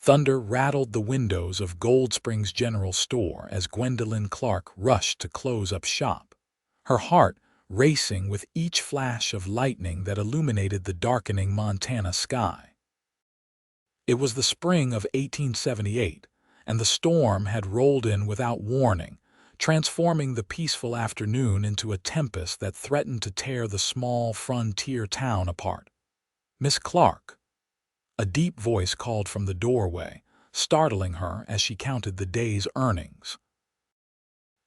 Thunder rattled the windows of Gold Springs General Store as Gwendolyn Clarke rushed to close up shop, her heart racing with each flash of lightning that illuminated the darkening Montana sky. It was the spring of 1878, and the storm had rolled in without warning, transforming the peaceful afternoon into a tempest that threatened to tear the small frontier town apart. "Miss Clarke," a deep voice called from the doorway, startling her as she counted the day's earnings.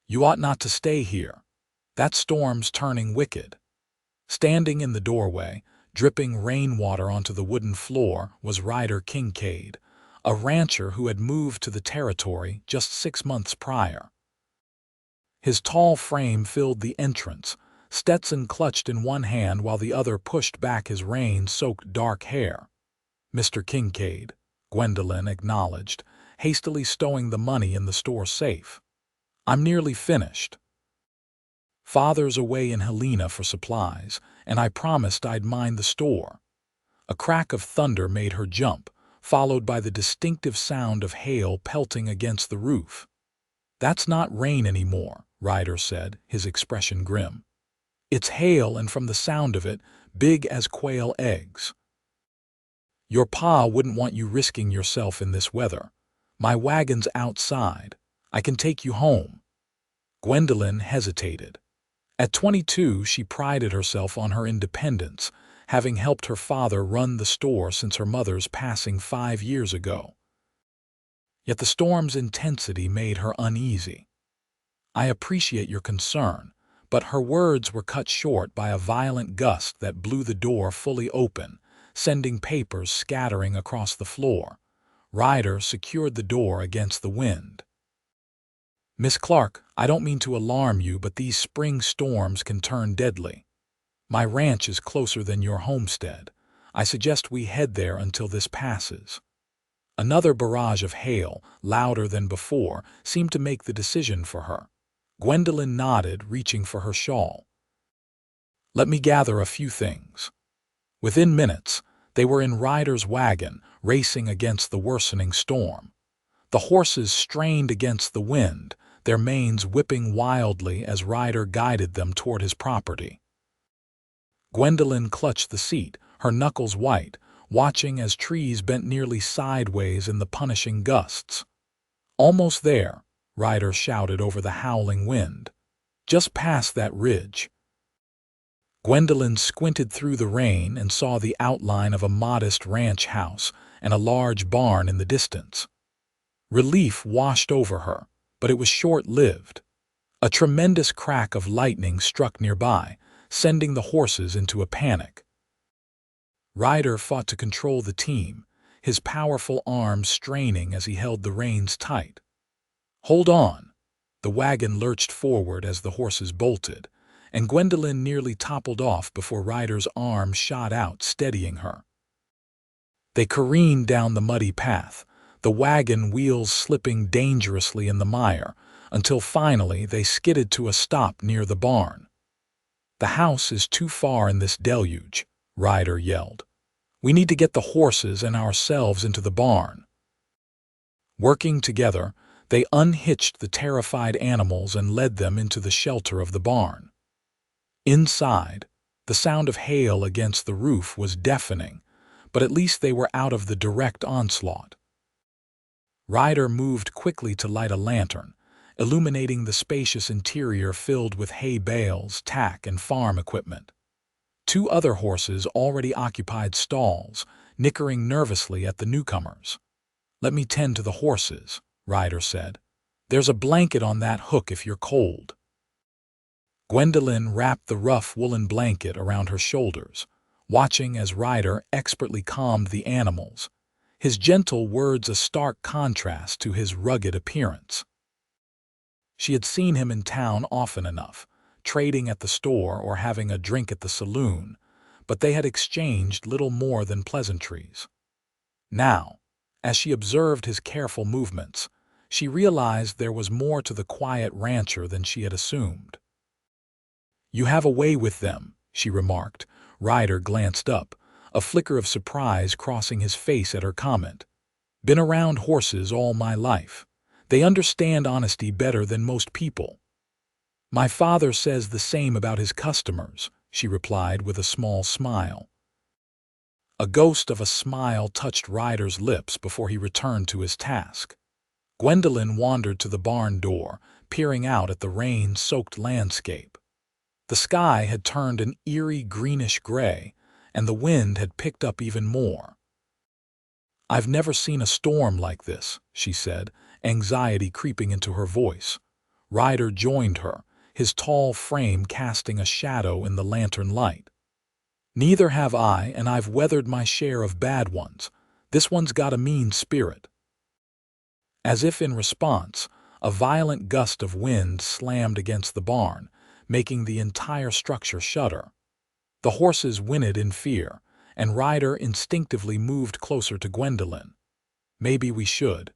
"You ought not to stay here. That storm's turning wicked." Standing in the doorway, dripping rainwater onto the wooden floor, was Ryder Kincaid, a rancher who had moved to the territory just 6 months prior. His tall frame filled the entrance, Stetson clutched in one hand while the other pushed back his rain-soaked dark hair. "Mr. Kincaid," Gwendolyn acknowledged, hastily stowing the money in the store safe. "I'm nearly finished. Father's away in Helena for supplies, and I promised I'd mind the store." A crack of thunder made her jump, followed by the distinctive sound of hail pelting against the roof. "That's not rain anymore," Ryder said, his expression grim. "It's hail, and from the sound of it, big as quail eggs. Your pa wouldn't want you risking yourself in this weather. My wagon's outside. I can take you home." Gwendolyn hesitated. At 22, she prided herself on her independence, having helped her father run the store since her mother's passing 5 years ago. Yet the storm's intensity made her uneasy. "I appreciate your concern," but her words were cut short by a violent gust that blew the door fully open, sending papers scattering across the floor. Ryder secured the door against the wind. "Miss Clarke, I don't mean to alarm you, but these spring storms can turn deadly. My ranch is closer than your homestead. I suggest we head there until this passes." Another barrage of hail, louder than before, seemed to make the decision for her. Gwendolyn nodded, reaching for her shawl. "Let me gather a few things." Within minutes, they were in Ryder's wagon, racing against the worsening storm. The horses strained against the wind, their manes whipping wildly as Ryder guided them toward his property. Gwendolyn clutched the seat, her knuckles white, watching as trees bent nearly sideways in the punishing gusts. "Almost there," Ryder shouted over the howling wind. "Just past that ridge." Gwendolyn squinted through the rain and saw the outline of a modest ranch house and a large barn in the distance. Relief washed over her, but it was short-lived. A tremendous crack of lightning struck nearby, sending the horses into a panic. Ryder fought to control the team, his powerful arms straining as he held the reins tight. "Hold on!" The wagon lurched forward as the horses bolted, and Gwendolyn nearly toppled off before Ryder's arm shot out, steadying her. They careened down the muddy path, the wagon wheels slipping dangerously in the mire, until finally they skidded to a stop near the barn. "The house is too far in this deluge," Ryder yelled. "We need to get the horses and ourselves into the barn." Working together, they unhitched the terrified animals and led them into the shelter of the barn. Inside, the sound of hail against the roof was deafening, but at least they were out of the direct onslaught. Ryder moved quickly to light a lantern, illuminating the spacious interior filled with hay bales, tack, and farm equipment. 2 other horses already occupied stalls, nickering nervously at the newcomers. "Let me tend to the horses," Ryder said. "There's a blanket on that hook if you're cold." Gwendolyn wrapped the rough woolen blanket around her shoulders, watching as Ryder expertly calmed the animals, his gentle words a stark contrast to his rugged appearance. She had seen him in town often enough, trading at the store or having a drink at the saloon, but they had exchanged little more than pleasantries. Now, as she observed his careful movements, she realized there was more to the quiet rancher than she had assumed. "You have a way with them," she remarked. Ryder glanced up, a flicker of surprise crossing his face at her comment. Been around horses all my life. They understand honesty better than most people. My father says the same about his customers, she replied with a small smile. A ghost of a smile touched Ryder's lips before he returned to his task. Gwendolyn wandered to the barn door, peering out at the rain-soaked landscape. The sky had turned an eerie greenish-gray, and the wind had picked up even more. "I've never seen a storm like this," she said, anxiety creeping into her voice. Ryder joined her, his tall frame casting a shadow in the lantern light. "Neither have I, and I've weathered my share of bad ones. This one's got a mean spirit." As if in response, a violent gust of wind slammed against the barn, making the entire structure shudder. The horses whinnied in fear, and Ryder instinctively moved closer to Gwendolyn. "Maybe we should."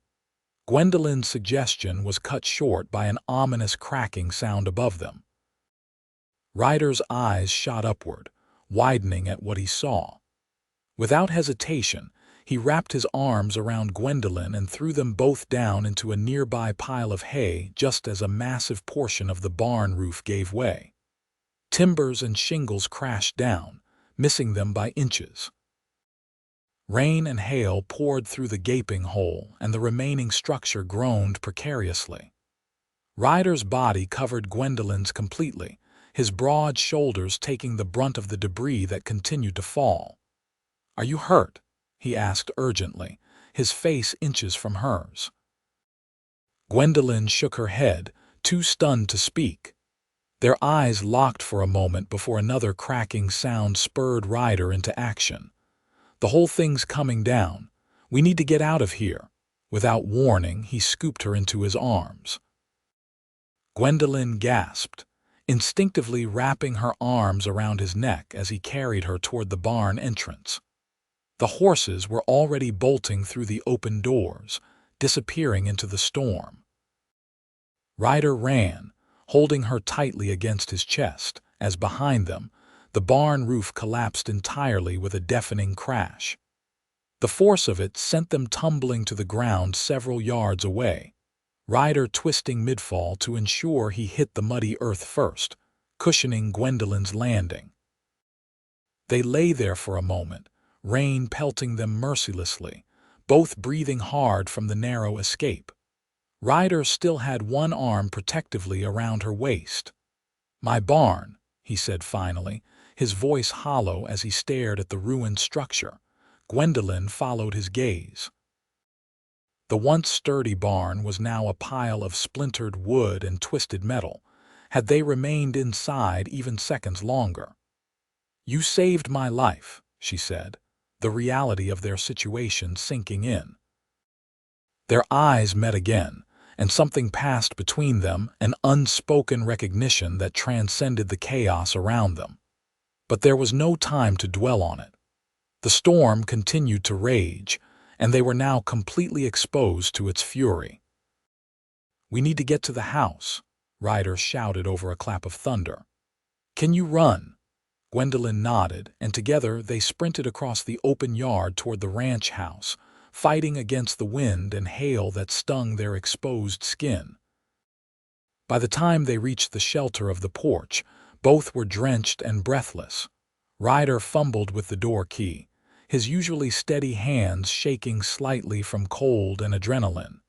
Gwendolyn's suggestion was cut short by an ominous cracking sound above them. Ryder's eyes shot upward, widening at what he saw. Without hesitation, he wrapped his arms around Gwendolyn and threw them both down into a nearby pile of hay just as a massive portion of the barn roof gave way. Timbers and shingles crashed down, missing them by inches. Rain and hail poured through the gaping hole, and the remaining structure groaned precariously. Ryder's body covered Gwendolyn's completely, his broad shoulders taking the brunt of the debris that continued to fall. "Are you hurt?" he asked urgently, his face inches from hers. Gwendolyn shook her head, too stunned to speak. Their eyes locked for a moment before another cracking sound spurred Ryder into action. "The whole thing's coming down. We need to get out of here." Without warning, he scooped her into his arms. Gwendolyn gasped, instinctively wrapping her arms around his neck as he carried her toward the barn entrance. The horses were already bolting through the open doors, disappearing into the storm. Ryder ran, holding her tightly against his chest, as behind them, the barn roof collapsed entirely with a deafening crash. The force of it sent them tumbling to the ground several yards away, Ryder twisting midfall to ensure he hit the muddy earth first, cushioning Gwendolyn's landing. They lay there for a moment, rain pelting them mercilessly, both breathing hard from the narrow escape. Ryder still had one arm protectively around her waist. "My barn," he said finally, his voice hollow as he stared at the ruined structure. Gwendolyn followed his gaze. The once sturdy barn was now a pile of splintered wood and twisted metal, had they remained inside even seconds longer. "You saved my life," she said, the reality of their situation sinking in. Their eyes met again, and something passed between them, an unspoken recognition that transcended the chaos around them. But there was no time to dwell on it. The storm continued to rage, and they were now completely exposed to its fury. "We need to get to the house," Ryder shouted over a clap of thunder. "Can you run?" Gwendolyn nodded, and together they sprinted across the open yard toward the ranch house, fighting against the wind and hail that stung their exposed skin. By the time they reached the shelter of the porch, both were drenched and breathless. Ryder fumbled with the door key, his usually steady hands shaking slightly from cold and adrenaline.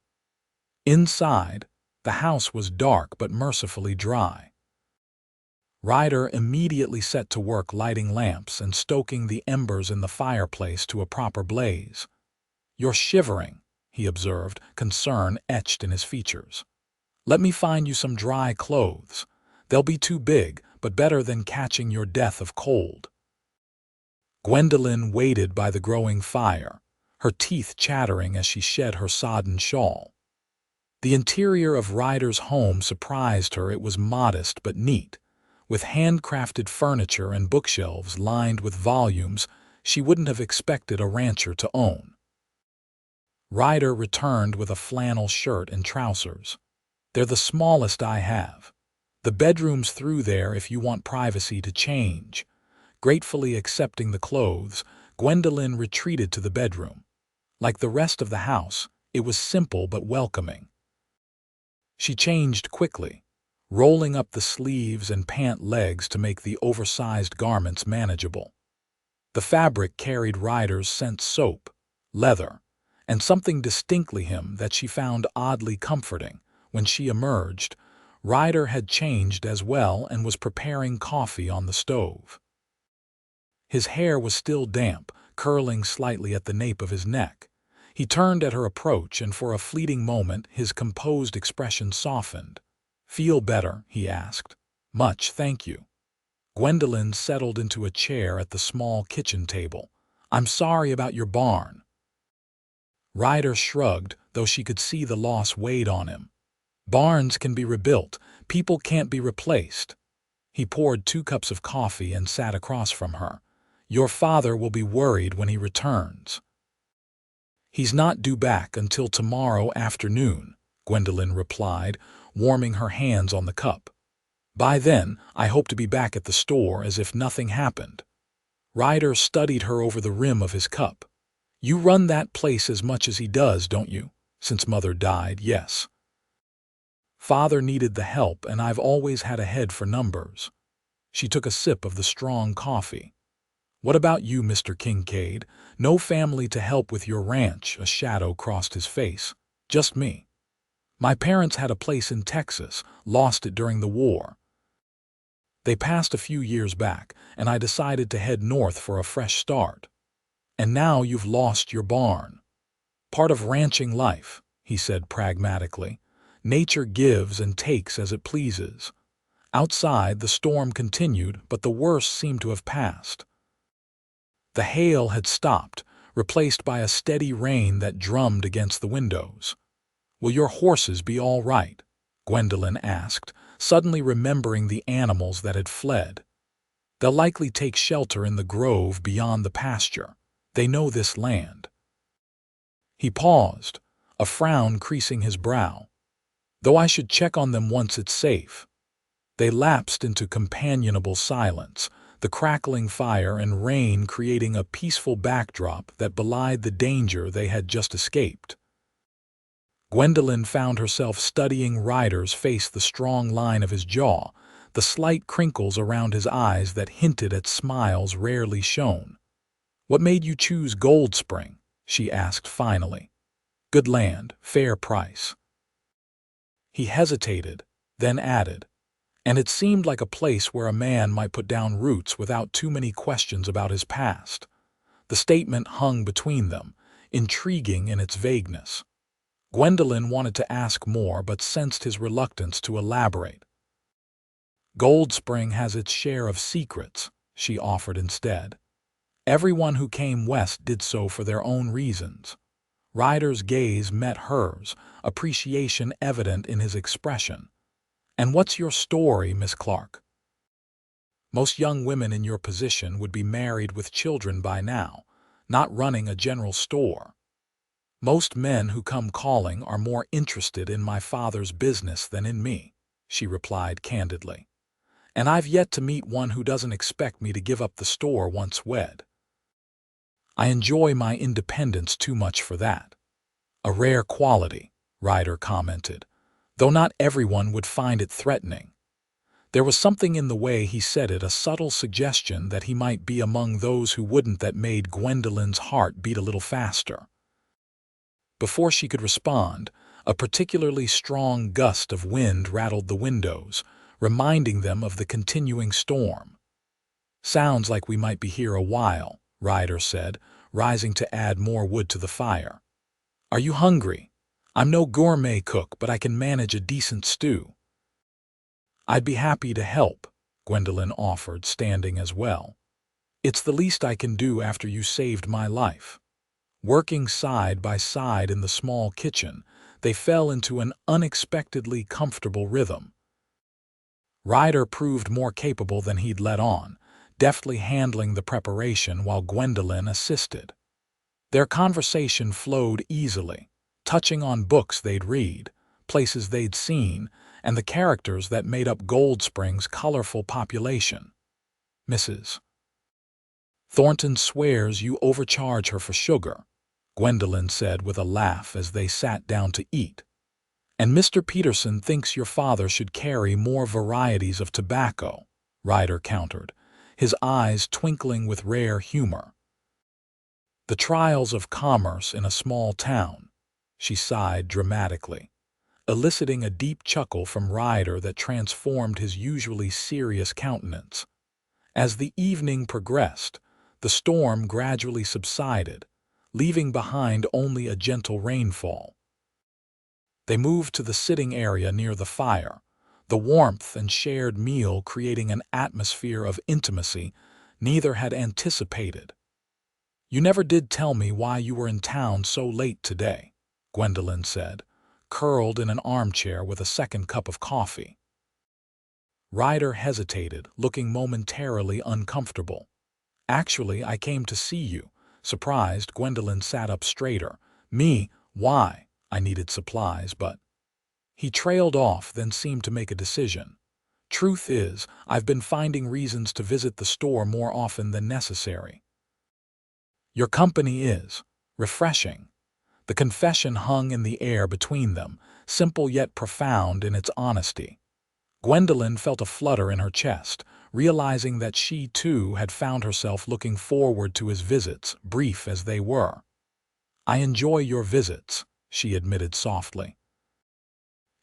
Inside, the house was dark but mercifully dry. Ryder immediately set to work lighting lamps and stoking the embers in the fireplace to a proper blaze. "You're shivering," he observed, concern etched in his features. "Let me find you some dry clothes. They'll be too big, but better than catching your death of cold." Gwendolyn waited by the growing fire, her teeth chattering as she shed her sodden shawl. The interior of Ryder's home surprised her. It was modest but neat, with handcrafted furniture and bookshelves lined with volumes she wouldn't have expected a rancher to own. Ryder returned with a flannel shirt and trousers. "They're the smallest I have. The bedroom's through there if you want privacy to change." Gratefully accepting the clothes, Gwendolyn retreated to the bedroom. Like the rest of the house, it was simple but welcoming. She changed quickly, rolling up the sleeves and pant legs to make the oversized garments manageable. The fabric carried Ryder's scent soap, leather, and something distinctly him that she found oddly comforting. When she emerged, Ryder had changed as well and was preparing coffee on the stove. His hair was still damp, curling slightly at the nape of his neck. He turned at her approach, and for a fleeting moment his composed expression softened. "Feel better?" he asked. "Much, thank you." Gwendolyn settled into a chair at the small kitchen table. "I'm sorry about your barn." Ryder shrugged, though she could see the loss weighed on him. "Barns can be rebuilt, people can't be replaced." He poured 2 cups of coffee and sat across from her. "Your father will be worried when he returns." "He's not due back until tomorrow afternoon," Gwendolyn replied, warming her hands on the cup. "By then, I hope to be back at the store as if nothing happened." Ryder studied her over the rim of his cup. "You run that place as much as he does, don't you? Since Mother died, yes." "Father needed the help, and I've always had a head for numbers." She took a sip of the strong coffee. "What about you, Mr. Kincaid? No family to help with your ranch?" A shadow crossed his face. "Just me. My parents had a place in Texas, lost it during the war. They passed a few years back, and I decided to head north for a fresh start. And now you've lost your barn." "Part of ranching life," he said pragmatically. "Nature gives and takes as it pleases." Outside, the storm continued, but the worst seemed to have passed. The hail had stopped, replaced by a steady rain that drummed against the windows. "Will your horses be all right?" Gwendolyn asked, suddenly remembering the animals that had fled. "They'll likely take shelter in the grove beyond the pasture. They know this land." He paused, a frown creasing his brow. "Though I should check on them once it's safe." They lapsed into companionable silence, the crackling fire and rain creating a peaceful backdrop that belied the danger they had just escaped. Gwendolyn found herself studying Ryder's face, the strong line of his jaw, the slight crinkles around his eyes that hinted at smiles rarely shown. "What made you choose Gold Spring?" she asked finally. "Good land, fair price." He hesitated, then added, "And it seemed like a place where a man might put down roots without too many questions about his past." The statement hung between them, intriguing in its vagueness. Gwendolyn wanted to ask more but sensed his reluctance to elaborate. "Gold Spring has its share of secrets," she offered instead. "Everyone who came west did so for their own reasons." Ryder's gaze met hers, appreciation evident in his expression. "And what's your story, Miss Clarke?" "Most young women in your position would be married with children by now, not running a general store. Most men who come calling are more interested in my father's business than in me," she replied candidly. "And I've yet to meet one who doesn't expect me to give up the store once wed. I enjoy my independence too much for that." "A rare quality," Ryder commented, though not everyone would find it threatening. There was something in the way he said it, a subtle suggestion that he might be among those who wouldn't, that made Gwendolyn's heart beat a little faster. Before she could respond, a particularly strong gust of wind rattled the windows, reminding them of the continuing storm. "Sounds like we might be here a while," Ryder said, rising to add more wood to the fire. "Are you hungry? I'm no gourmet cook, but I can manage a decent stew." "I'd be happy to help," Gwendolyn offered, standing as well. "It's the least I can do after you saved my life." Working side by side in the small kitchen, they fell into an unexpectedly comfortable rhythm. Ryder proved more capable than he'd let on, deftly handling the preparation while Gwendolyn assisted. Their conversation flowed easily, touching on books they'd read, places they'd seen, and the characters that made up Gold Spring's colorful population. "Mrs. Thornton swears you overcharge her for sugar," Gwendolyn said with a laugh as they sat down to eat. "And Mr. Peterson thinks your father should carry more varieties of tobacco," Ryder countered, his eyes twinkling with rare humor. "The trials of commerce in a small town," she sighed dramatically, eliciting a deep chuckle from Ryder that transformed his usually serious countenance. As the evening progressed, the storm gradually subsided, leaving behind only a gentle rainfall. They moved to the sitting area near the fire, the warmth and shared meal creating an atmosphere of intimacy neither had anticipated. "You never did tell me why you were in town so late today," Gwendolyn said, curled in an armchair with a second cup of coffee. Ryder hesitated, looking momentarily uncomfortable. "Actually, I came to see you." Surprised, Gwendolyn sat up straighter. "Me? Why? I needed supplies, but—" He trailed off, then seemed to make a decision. "Truth is, I've been finding reasons to visit the store more often than necessary." "Your company is refreshing." The confession hung in the air between them, simple yet profound in its honesty. Gwendolyn felt a flutter in her chest, realizing that she, too, had found herself looking forward to his visits, brief as they were. "I enjoy your visits," she admitted softly.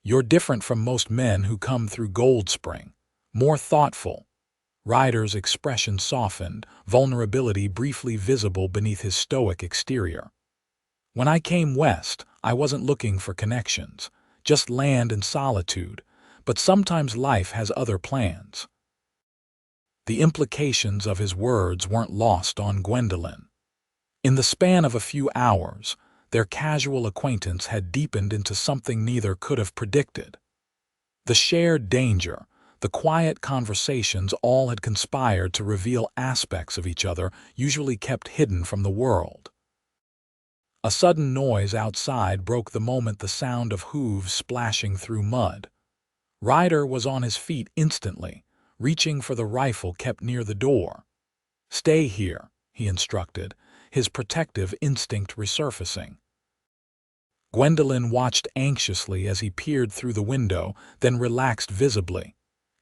"You're different from most men who come through Gold Spring. More thoughtful." Ryder's expression softened, vulnerability briefly visible beneath his stoic exterior. "When I came west, I wasn't looking for connections, just land and solitude, but sometimes life has other plans." The implications of his words weren't lost on Gwendolyn. In the span of a few hours, their casual acquaintance had deepened into something neither could have predicted. The shared danger, the quiet conversations all had conspired to reveal aspects of each other usually kept hidden from the world. A sudden noise outside broke the moment, the sound of hooves splashing through mud. Ryder was on his feet instantly, reaching for the rifle kept near the door. "Stay here," he instructed, his protective instinct resurfacing. Gwendolyn watched anxiously as he peered through the window, then relaxed visibly.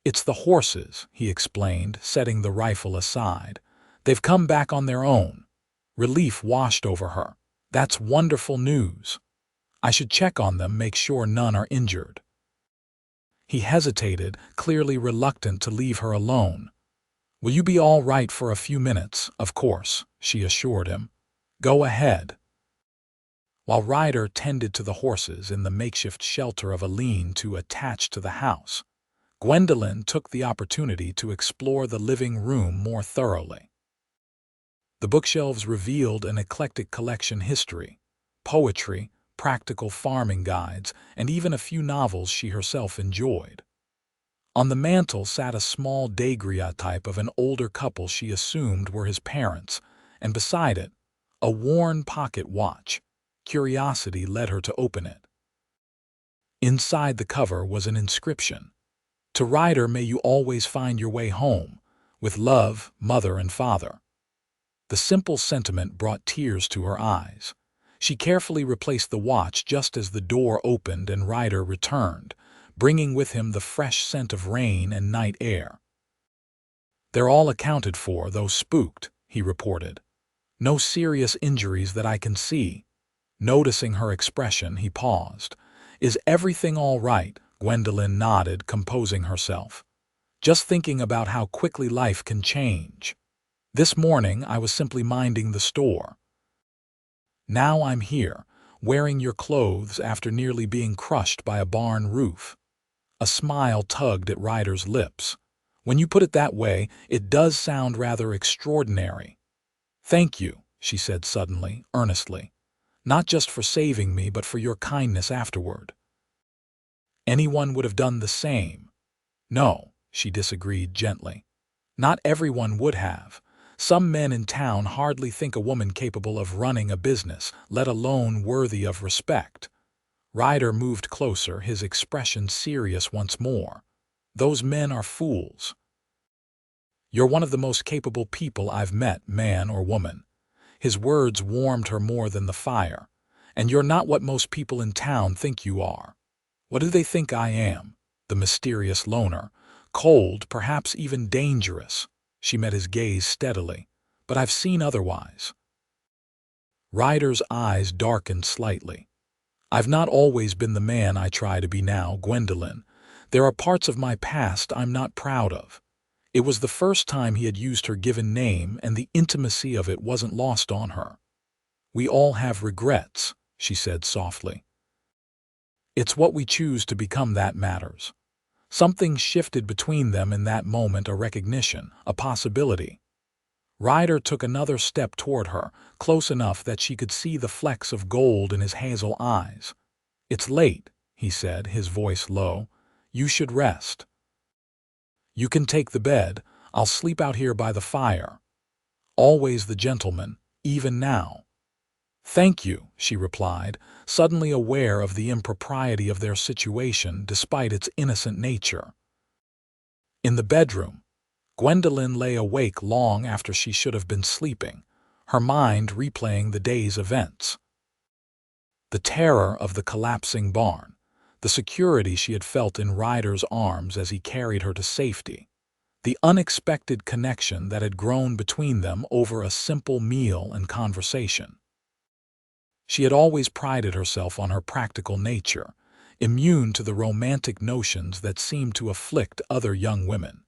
"It's the horses," he explained, setting the rifle aside. "They've come back on their own." Relief washed over her. "That's wonderful news. I should check on them, make sure none are injured." He hesitated, clearly reluctant to leave her alone. "Will you be all right for a few minutes?" "Of course," she assured him. "Go ahead." While Ryder tended to the horses in the makeshift shelter of a lean-to attached to the house, Gwendolyn took the opportunity to explore the living room more thoroughly. The bookshelves revealed an eclectic collection: history, poetry, practical farming guides, and even a few novels she herself enjoyed. On the mantel sat a small daguerreotype of an older couple she assumed were his parents, and beside it, a worn pocket watch. Curiosity led her to open it. Inside the cover was an inscription: "To Ryder, may you always find your way home. With love, Mother and Father." The simple sentiment brought tears to her eyes. She carefully replaced the watch just as the door opened and Ryder returned, bringing with him the fresh scent of rain and night air. "They're all accounted for, though spooked," he reported. "No serious injuries that I can see." Noticing her expression, he paused. "Is everything all right?" Gwendolyn nodded, composing herself. "Just thinking about how quickly life can change. This morning I was simply minding the store. Now I'm here, wearing your clothes after nearly being crushed by a barn roof." A smile tugged at Ryder's lips. "When you put it that way, it does sound rather extraordinary." "Thank you," she said suddenly, earnestly. "Not just for saving me, but for your kindness afterward." "Anyone would have done the same." "No," she disagreed gently. "Not everyone would have. Some men in town hardly think a woman capable of running a business, let alone worthy of respect." Ryder moved closer, his expression serious once more. "Those men are fools." "You're one of the most capable people I've met, man or woman." His words warmed her more than the fire. "And you're not what most people in town think you are." "What do they think I am?" The mysterious loner. "Cold, perhaps even dangerous." She met his gaze steadily. "But I've seen otherwise." Ryder's eyes darkened slightly. "I've not always been the man I try to be now, Gwendolyn. There are parts of my past I'm not proud of." It was the first time he had used her given name, and the intimacy of it wasn't lost on her. "We all have regrets," she said softly. "It's what we choose to become that matters." Something shifted between them in that moment, a recognition, a possibility. Ryder took another step toward her, close enough that she could see the flecks of gold in his hazel eyes. "It's late," he said, his voice low. "You should rest." "You can take the bed. I'll sleep out here by the fire." Always the gentleman, even now. "Thank you," she replied, suddenly aware of the impropriety of their situation despite its innocent nature. In the bedroom, Gwendolyn lay awake long after she should have been sleeping, her mind replaying the day's events. The terror of the collapsing barn, the security she had felt in Ryder's arms as he carried her to safety, the unexpected connection that had grown between them over a simple meal and conversation. She had always prided herself on her practical nature, immune to the romantic notions that seemed to afflict other young women.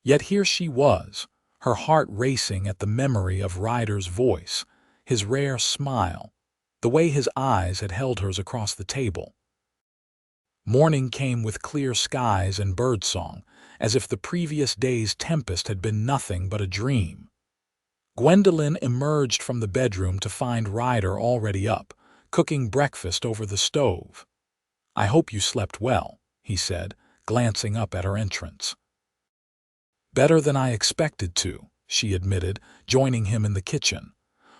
Yet here she was, her heart racing at the memory of Ryder's voice, his rare smile, the way his eyes had held hers across the table. Morning came with clear skies and birdsong, as if the previous day's tempest had been nothing but a dream. Gwendolyn emerged from the bedroom to find Ryder already up, cooking breakfast over the stove. "I hope you slept well," he said, glancing up at her entrance. "Better than I expected to," she admitted, joining him in the kitchen.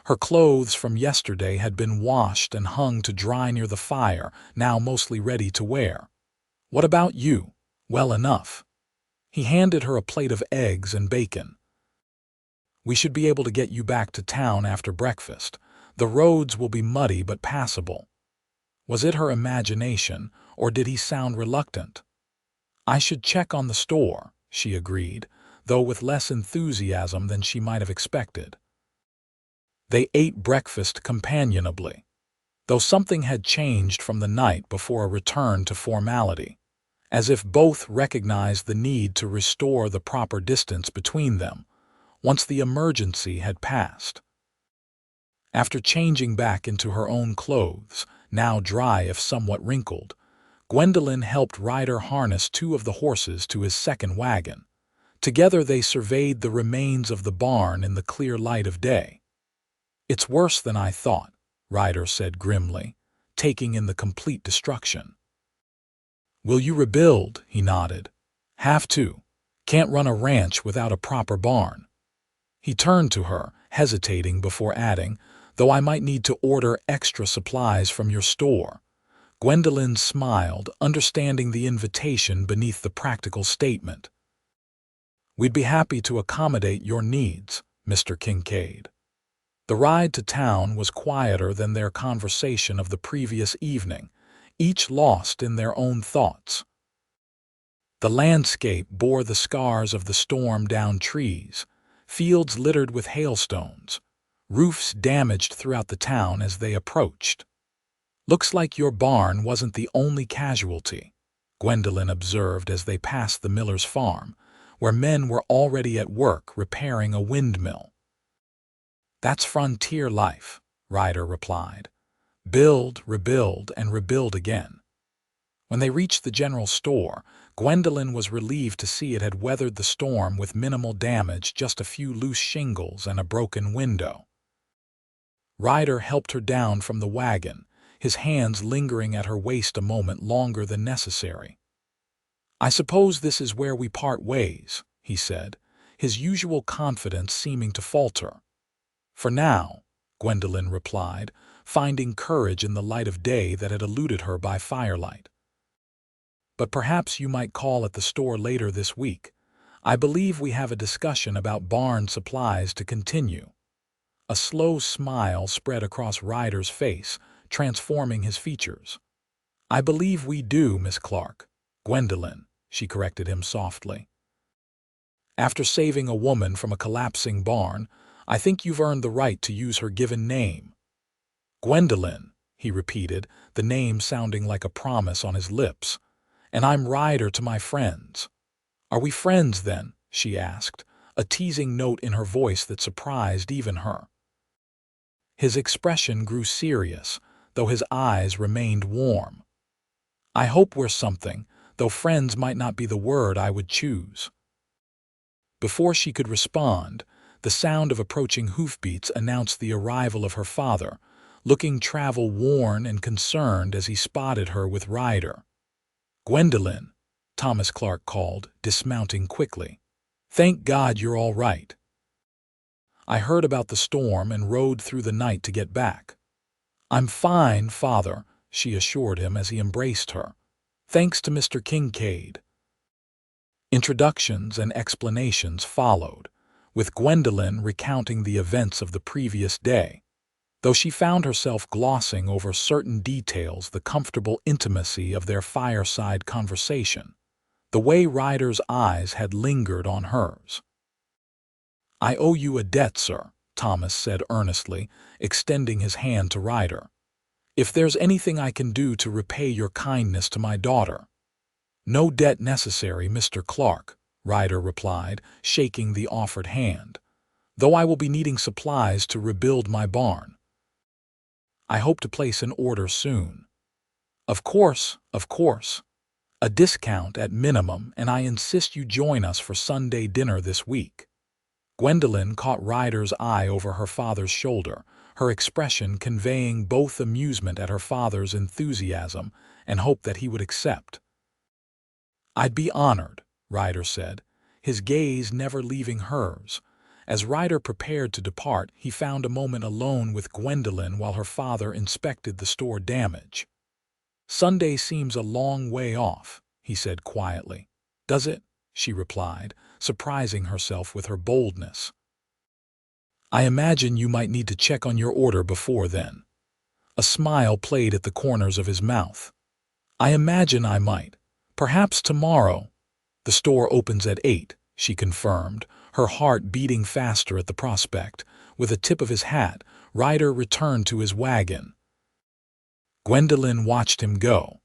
Her clothes from yesterday had been washed and hung to dry near the fire, now mostly ready to wear. "What about you?" "Well enough." He handed her a plate of eggs and bacon. "We should be able to get you back to town after breakfast. The roads will be muddy but passable." Was it her imagination, or did he sound reluctant? "I should check on the store," she agreed, though with less enthusiasm than she might have expected. They ate breakfast companionably, though something had changed from the night before a return to formality, as if both recognized the need to restore the proper distance between them, once the emergency had passed. After changing back into her own clothes, now dry if somewhat wrinkled, Gwendolyn helped Ryder harness two of the horses to his second wagon. Together they surveyed the remains of the barn in the clear light of day. "It's worse than I thought," Ryder said grimly, taking in the complete destruction. "Will you rebuild?" he nodded. "Have to. Can't run a ranch without a proper barn." He turned to her, hesitating before adding, "Though I might need to order extra supplies from your store." Gwendolyn smiled, understanding the invitation beneath the practical statement. "We'd be happy to accommodate your needs, Mr. Kincaid." The ride to town was quieter than their conversation of the previous evening, each lost in their own thoughts. The landscape bore the scars of the storm-down trees, fields littered with hailstones, roofs damaged throughout the town as they approached. "Looks like your barn wasn't the only casualty," Gwendolyn observed as they passed the miller's farm, where men were already at work repairing a windmill. "That's frontier life," Ryder replied. "Build, rebuild, and rebuild again." When they reached the general store, Gwendolyn was relieved to see it had weathered the storm with minimal damage, just a few loose shingles and a broken window. Ryder helped her down from the wagon, his hands lingering at her waist a moment longer than necessary. "I suppose this is where we part ways," he said, his usual confidence seeming to falter. "For now," Gwendolyn replied, finding courage in the light of day that had eluded her by firelight. "But perhaps you might call at the store later this week. I believe we have a discussion about barn supplies to continue." A slow smile spread across Ryder's face, transforming his features. "I believe we do, Miss Clarke. Gwendolyn," she corrected him softly. "After saving a woman from a collapsing barn, I think you've earned the right to use her given name." "Gwendolyn," he repeated, the name sounding like a promise on his lips. "And I'm Ryder to my friends." "Are we friends, then?" she asked, a teasing note in her voice that surprised even her. His expression grew serious, though his eyes remained warm. "I hope we're something, though friends might not be the word I would choose." Before she could respond, the sound of approaching hoofbeats announced the arrival of her father, looking travel-worn and concerned as he spotted her with Ryder. "Gwendolyn," Thomas Clarke called, dismounting quickly. "Thank God you're all right." "I heard about the storm and rode through the night to get back." "I'm fine, Father," she assured him as he embraced her. "Thanks to Mr. Kincaid." Introductions and explanations followed, with Gwendolyn recounting the events of the previous day. Though she found herself glossing over certain details, the comfortable intimacy of their fireside conversation, the way Ryder's eyes had lingered on hers. "I owe you a debt, sir," Thomas said earnestly, extending his hand to Ryder. "If there's anything I can do to repay your kindness to my daughter—" "No debt necessary, Mr. Clarke," Ryder replied, shaking the offered hand, "though I will be needing supplies to rebuild my barn. I hope to place an order soon." Of course. A discount at minimum, and I insist you join us for Sunday dinner this week." Gwendolyn caught Ryder's eye over her father's shoulder, her expression conveying both amusement at her father's enthusiasm and hope that he would accept. "I'd be honored," Ryder said, his gaze never leaving hers. As Ryder prepared to depart, he found a moment alone with Gwendolyn while her father inspected the store damage. "Sunday seems a long way off," he said quietly. "Does it?" she replied, surprising herself with her boldness. "I imagine you might need to check on your order before then." A smile played at the corners of his mouth. "I imagine I might. Perhaps tomorrow." "The store opens at 8, she confirmed, her heart beating faster at the prospect. With a tip of his hat, Ryder returned to his wagon. Gwendolyn watched him go,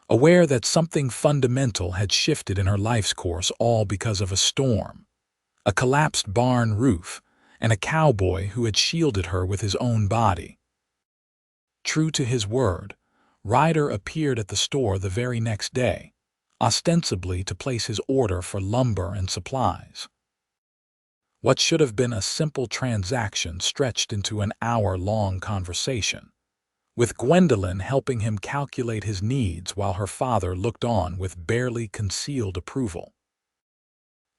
aware that something fundamental had shifted in her life's course, all because of a storm. A collapsed barn roof, and a cowboy who had shielded her with his own body. True to his word, Ryder appeared at the store the very next day, ostensibly to place his order for lumber and supplies. What should have been a simple transaction stretched into an hour-long conversation, with Gwendolyn helping him calculate his needs while her father looked on with barely concealed approval.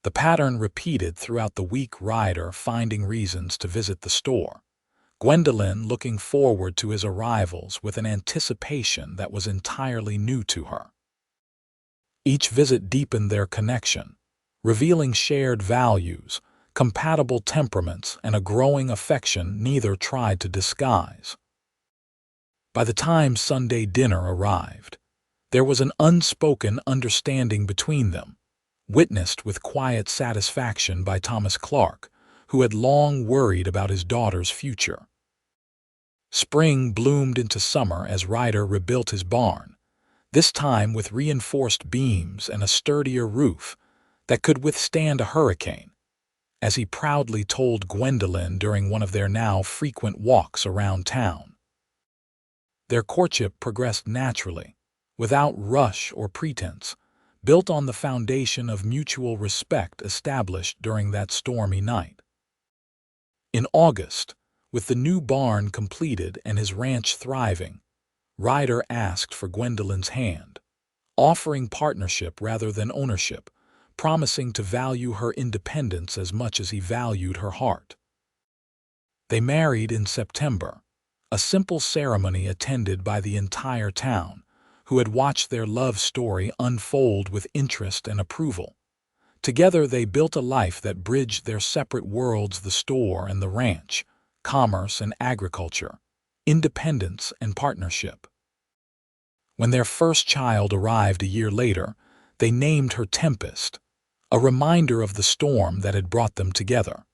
The pattern repeated throughout the week, Ryder finding reasons to visit the store, Gwendolyn looking forward to his arrivals with an anticipation that was entirely new to her. Each visit deepened their connection, revealing shared values, compatible temperaments, and a growing affection neither tried to disguise. By the time Sunday dinner arrived, there was an unspoken understanding between them, witnessed with quiet satisfaction by Thomas Clarke, who had long worried about his daughter's future. Spring bloomed into summer as Ryder rebuilt his barn, this time with reinforced beams and a sturdier roof that could withstand a hurricane, as he proudly told Gwendolyn during one of their now frequent walks around town. Their courtship progressed naturally, without rush or pretense, built on the foundation of mutual respect established during that stormy night. In August, with the new barn completed and his ranch thriving, Ryder asked for Gwendolyn's hand, offering partnership rather than ownership, promising to value her independence as much as he valued her heart. They married in September, a simple ceremony attended by the entire town, who had watched their love story unfold with interest and approval. Together they built a life that bridged their separate worlds, the store and the ranch, commerce and agriculture, independence and partnership. When their first child arrived a year later, they named her Tempest, a reminder of the storm that had brought them together.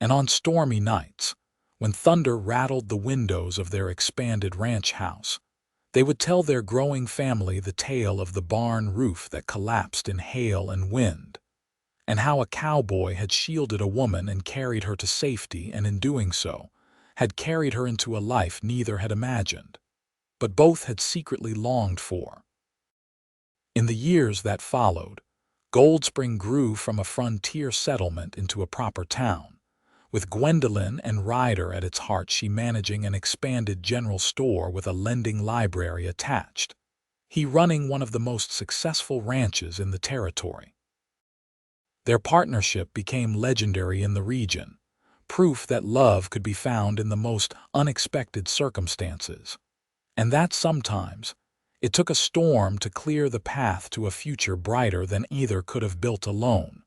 And on stormy nights, when thunder rattled the windows of their expanded ranch house, they would tell their growing family the tale of the barn roof that collapsed in hail and wind, and how a cowboy had shielded a woman and carried her to safety, and in doing so, had carried her into a life neither had imagined, but both had secretly longed for. In the years that followed, Gold Spring grew from a frontier settlement into a proper town, with Gwendolyn and Ryder at its heart, she managing an expanded general store with a lending library attached, he running one of the most successful ranches in the territory. Their partnership became legendary in the region, proof that love could be found in the most unexpected circumstances, and that sometimes it took a storm to clear the path to a future brighter than either could have built alone.